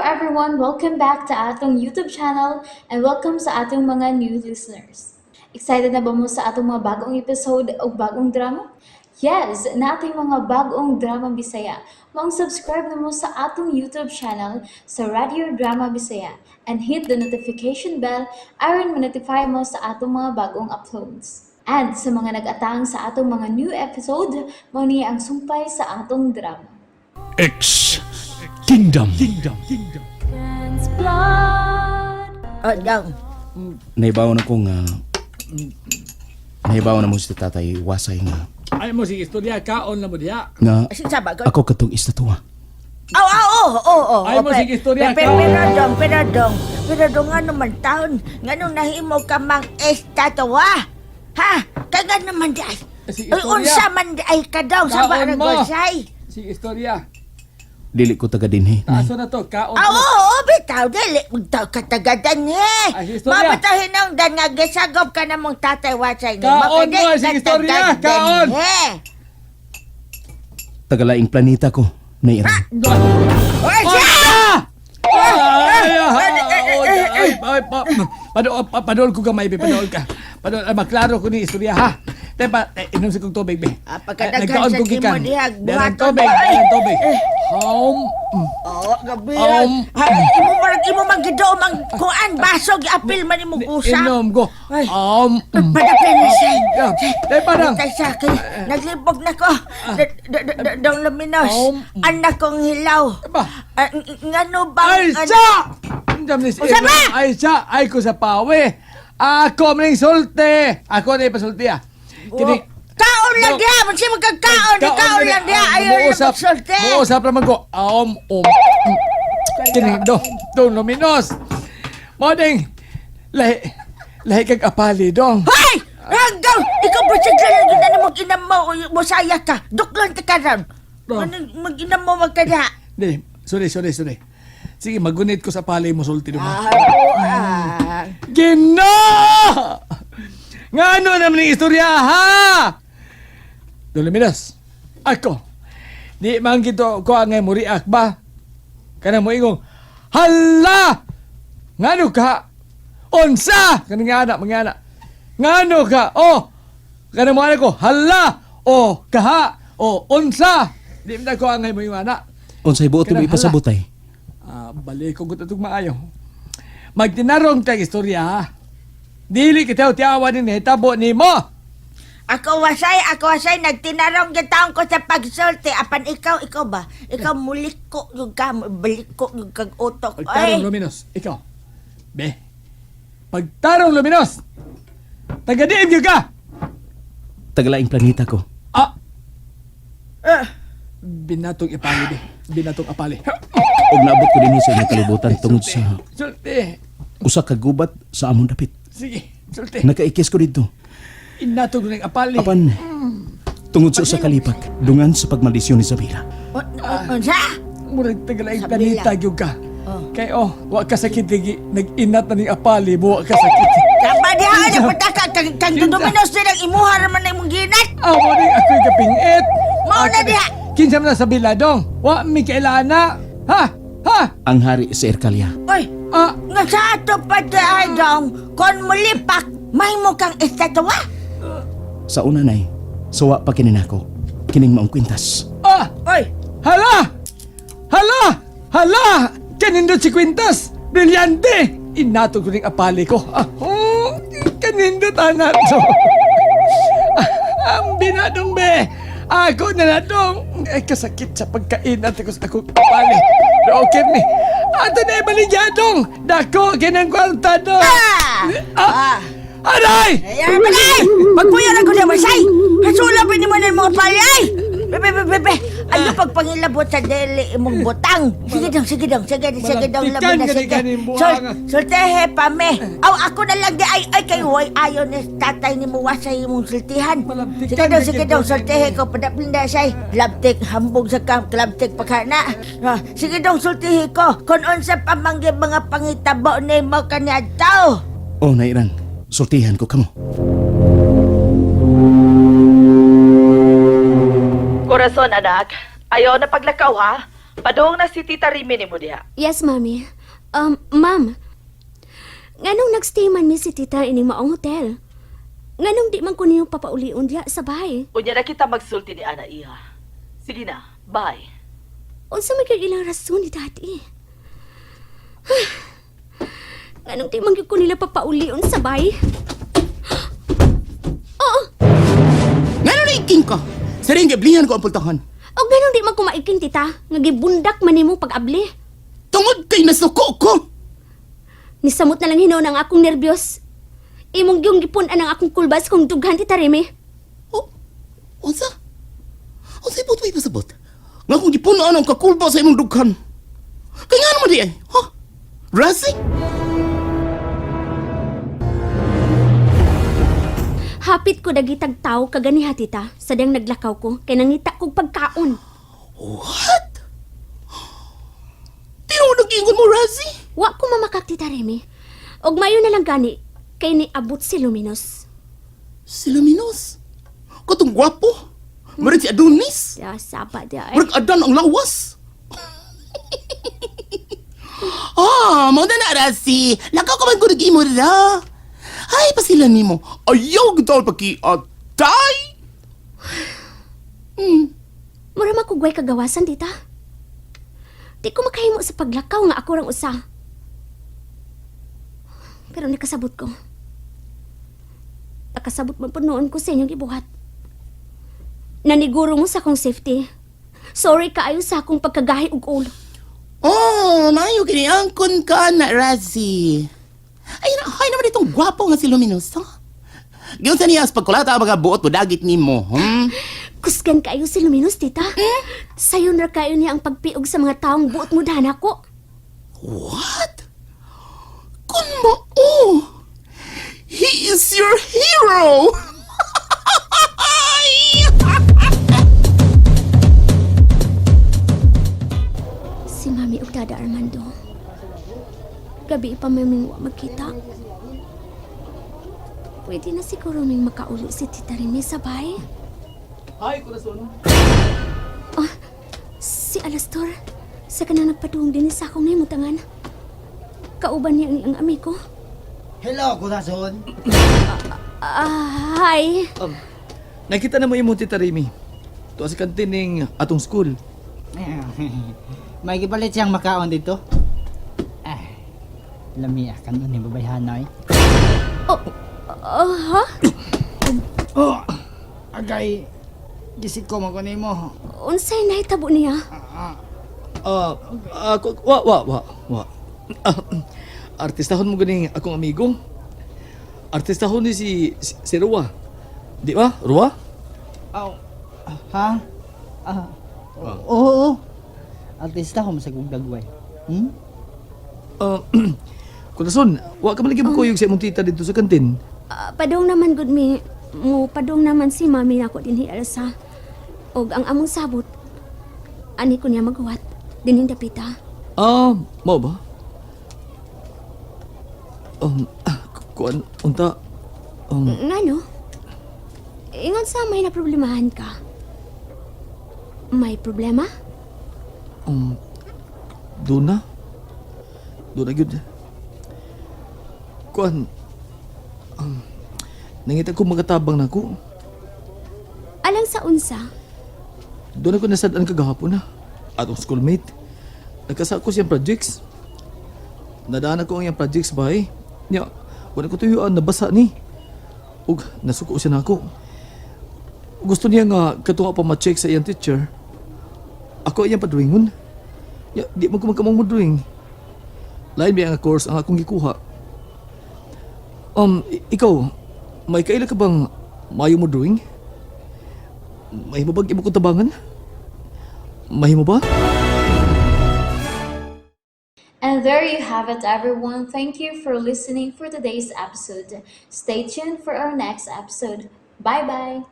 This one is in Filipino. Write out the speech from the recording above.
everyone, welcome back to atong YouTube channel and welcome sa atong mga new listeners. Excited na ba mo sa atong mga bagong episode o bagong drama? Yes, na ating mga bagong drama Bisaya. Subscribe na mo sa atong YouTube channel sa Radio Drama Bisaya and hit the notification bell aron ma-notify mo sa atong mga bagong uploads. And sa mga nag-atang sa atong mga new episode, mo niya ang sumpay sa atong drama. X Kingdom. Dang. Naibaw na ko nga naibaw na mo si tatay wasay nga Ay mo si istorya kaon na mo diha. nga Asin saba ko. ako katong istatwa. Ay mo sige istorya ka. Pero nga naman taon. Nga nung nahimo ka mang estatwa. Ha? Kaga naman di ay. Si Ay, istorya. unsa man di ay ka daw. Saba Kaon na mo. gosay. Si istorya. Dili ko taga dinhi. Taaso na to kaon. Bitaw. Dili. Magtaw katagadan Ay, istorya. Mabatahin ang dan nga gisagop ka na mong tatay wasay. Kaon mo, sige, istorya, kaon. Tagalaing planeta ko naira. Oy, siya! Padol ko gamay be, padol ka. Padol maklaro ko ni istorya ha. Tepa, inom si kong tubig be. Pagkadaghan Nagkaon sa ko gikan. timo dihag, Dalang buhaton tubig, ba, ay? dalang tubig. Gabi lang. Imo magido mang kuan basog apil man imong usa. Inom ko. Ay. Padapin na siya. Tepa dang. Tay sa akin. Naglibog na ko. Dong luminos. Anak kong hilaw. Ba? Ngano bang... Ay, sa! Usa ba? Ay, sa! Ay ko sa pawe. Ako maning sulti. Ako na ipasulti ah. Kini... Kaon lang diha. Mansi magkakaon. Kaon lang diha. Ayaw lang magsulte. Muusap naman ko. Kini, do, luminos. Modeng, lahi kag apali, dong. Hoy! Ragaw! Ikaw ba sigla lang gina na mag-inam mo o masaya ka? Duklan ka ka ron. Mag-inam mo magkada. Di, sorry. Sige, magunit ko sa pali mo sulti naman. Gino! Nga ano naman yung istorya, ha? Luminos, ako, di man gito ko ang muriak ba? Kana mo ingong, hala! Ngano ka? Onsa! Kanang nga anak. Ngano ka? Oh! Kana mo anak ko, hala! Oh, kaha! Oh, onsa! Di man ko ang mo yung anak. Unsay buot mo Kanang ipasabutay? Balik ko itong maayo. Magtinarong tayong istorya, ha? Dili kita tiyawan ni hitabo ni mo. Ako wasay, nagtinarong yung taong ko sa pagsulti. Apan ikaw ba? Ikaw muliko yung ka, baliko yung kag utok. Pagtarong luminos, ikaw. Be, pagtarong luminos, tagadiim yung ka. Tagalaing planeta ko. Binatong ipali, be. Binatong apali. Og naabot ko dinhi sa inyong kalibutan tungod sa Sulti. usa ka gubat sa among dapit. Sige, sulti. Nakaikis ko dito. Inatong ng apali. Apan tungod sa usa ka lipak dungan sa pagmaldisyon ni Sabila. Unsa? Murag tagalaing Sabila. planeta yung ka. Kay wa ka sakit lagi. Nag-inat na ng apali mo, wa ka sakit. Tama di ha, napataka kang duminos din ang imuha naman na imong ginat. Mo rin ako'y kapingit. Mauna diha. Kinsa man na sa biladong. Wa mi kailana. Ha? Ang hari sa Erkalya. Oy, nga sa ato pa di ay dong, kon mulipak, may mo kang estatwa. Sa una nay, suwa pa kininako. Kining maong kwintas. Oy, Hala! Kanindot si Quintas! Brilyante! Inato ko rin apali ko. Kanindot anak so. Ang binadong be! Ako na natong! Ay kasakit sa pagkain natin ko sa akong apali. Pero okay ni. Ato na ibaligyadong! Dako, kinang kwarta do! Aray! ayan ba day? Magpuyan ako na masay. Hasula pa ni mo na mga pali ay. Bebe. Ano pagpangilabot sa deli imong butang? Sige dong, Malatikan labi na ka sige. ni buwanga. Sultehe pa me. Ako na lang di ay kay way ayon ni tatay ni mo wasay imong sultihan. Malatikan Sige dong, sultehe ko padapinda say. Labtik hambog sa camp, labtik pakana. Sige dong, sultehe ko. Kon unsa pa manggi mga pangitabo ni mo kanya tao. Oh, nairang. Sultihan ko kamo. Korason, anak. Ayaw na paglakaw, ha? Padong na si Tita Rimi ni mo diha. Yes, Mami. Ma'am. Nganong nagstay man mi si tita ining maong hotel? Nganong di man ko niyo papaulion diya sa bahay? Unya na kita magsulti ni Ana Iha. Sige na, bye. Unsa may kay ilang rason ni Daddy? Nganong di man gyud ko nila papaulion sa bahay? Oo, Nga na iking ka? Sa rin gablihan ko ang pultahan. og nganong di man ko maiking tita, nga gibundak man nimo pag-abli. Tungod kay nasuko ko. Nisamot na lang hinon ang akong nervyos. Imong gyung gipun-an ang akong kulbas kung dughan tita Remy. Oh, unsa? Unsa ipot may pasabot? Nga kung gipunaan ang kakulba sa imong dughan. Kaya nga naman di ay, ha? Razi? Hapit ko dagitag tao kaganiha tita, sadyang naglakaw ko kay nangita kog pagkaon. What? Di mo nag-ingon mo, Razi? Wa ko mamakak tita Remy. Og mayo na lang gani kay niabot si Luminos. Si Luminos? Katong gwapo? Marit si Adonis? Ya saba dia eh. Marit adan ang lawas? Mo na na, Razi. Lakaw ka man ko nag-imo na. Ay, pasilan ni mo. Ayaw gitawal paki-atay. Mura makugway kagawasan tita. Di ko makahimo sa paglakaw nga ako rang usa. Pero nakasabot ko. Nakasabot man po noon ko sa inyong ibuhat. Naniguro mo sa akong safety. Sorry kaayo sa akong pagkagahi ug ulo. Oh, nayo kiniangkon ka na, Razi. Ay naman itong gwapo nga si Luminos, ha? Giyon sa niya, pagkulata ang mga buot mo, dagit ni mo, Kusgan kaayo si Luminos, tita. Sayon ra kayo niya ang pagpiog sa mga taong buot mo dana ko. What? Kun mo, he is your hero! Si Mami ug Dada Armando. Gabi pa may mingwa magkita. Pwede na siguro may makaulo si Tita Remy sa bahay. Ay, kurason. Si Alastor, sa kanang nagpadung din sa akong naimutangan. Kauban niya ang amigo. Hello, Corazon. Hi. Nakita na mo imong Tita Remy. Tuwa sa kantining atong school. May gipalit siyang makaon dito. Lami akan ni babayhanoy. Ha? Oh, agay gisit ko mo mo. Unsay nahitabo niya? Wa. Artistahon mo ganing akong amigo. Artistahon ni si Rua. Di ba? Rua? Ha? Oo. Artista ko masagong dagway. Kurason, wa ka man lagi mo kuyog sa imong tita dito sa kantin. Padong naman good mi. Mo padong naman si Mami nako dinhi Elsa. Og ang among sabot. Ani ko niya maghuwat dining dapita. Mao ba? Kuan unta. Ngano? Ingon sa may naproblemahan ka. May problema? Duna gyud. Kuan nangita ko magatabang nako. Alang sa unsa? Doon ako nasadaan kagahapon na. Atong schoolmate. Nagkasa ko siyang projects. Nadaan ako ang iyang projects ba eh. Nya, wala ko tuyuan, nabasa ni. Ug, nasuko siya na ako. Gusto niya nga katunga pa ma-check sa iyang teacher. Ako iyang padrawingon. Ya, di mo ko magkamang mo-drawing. Lain ba ang course ang akong gikuha. Ikaw, may kaila ka bang mayo mo drawing? May mo bang imo kong tabangan? May mo ba? And there you have it, everyone. Thank you for listening for today's episode. Stay tuned for our next episode. Bye bye.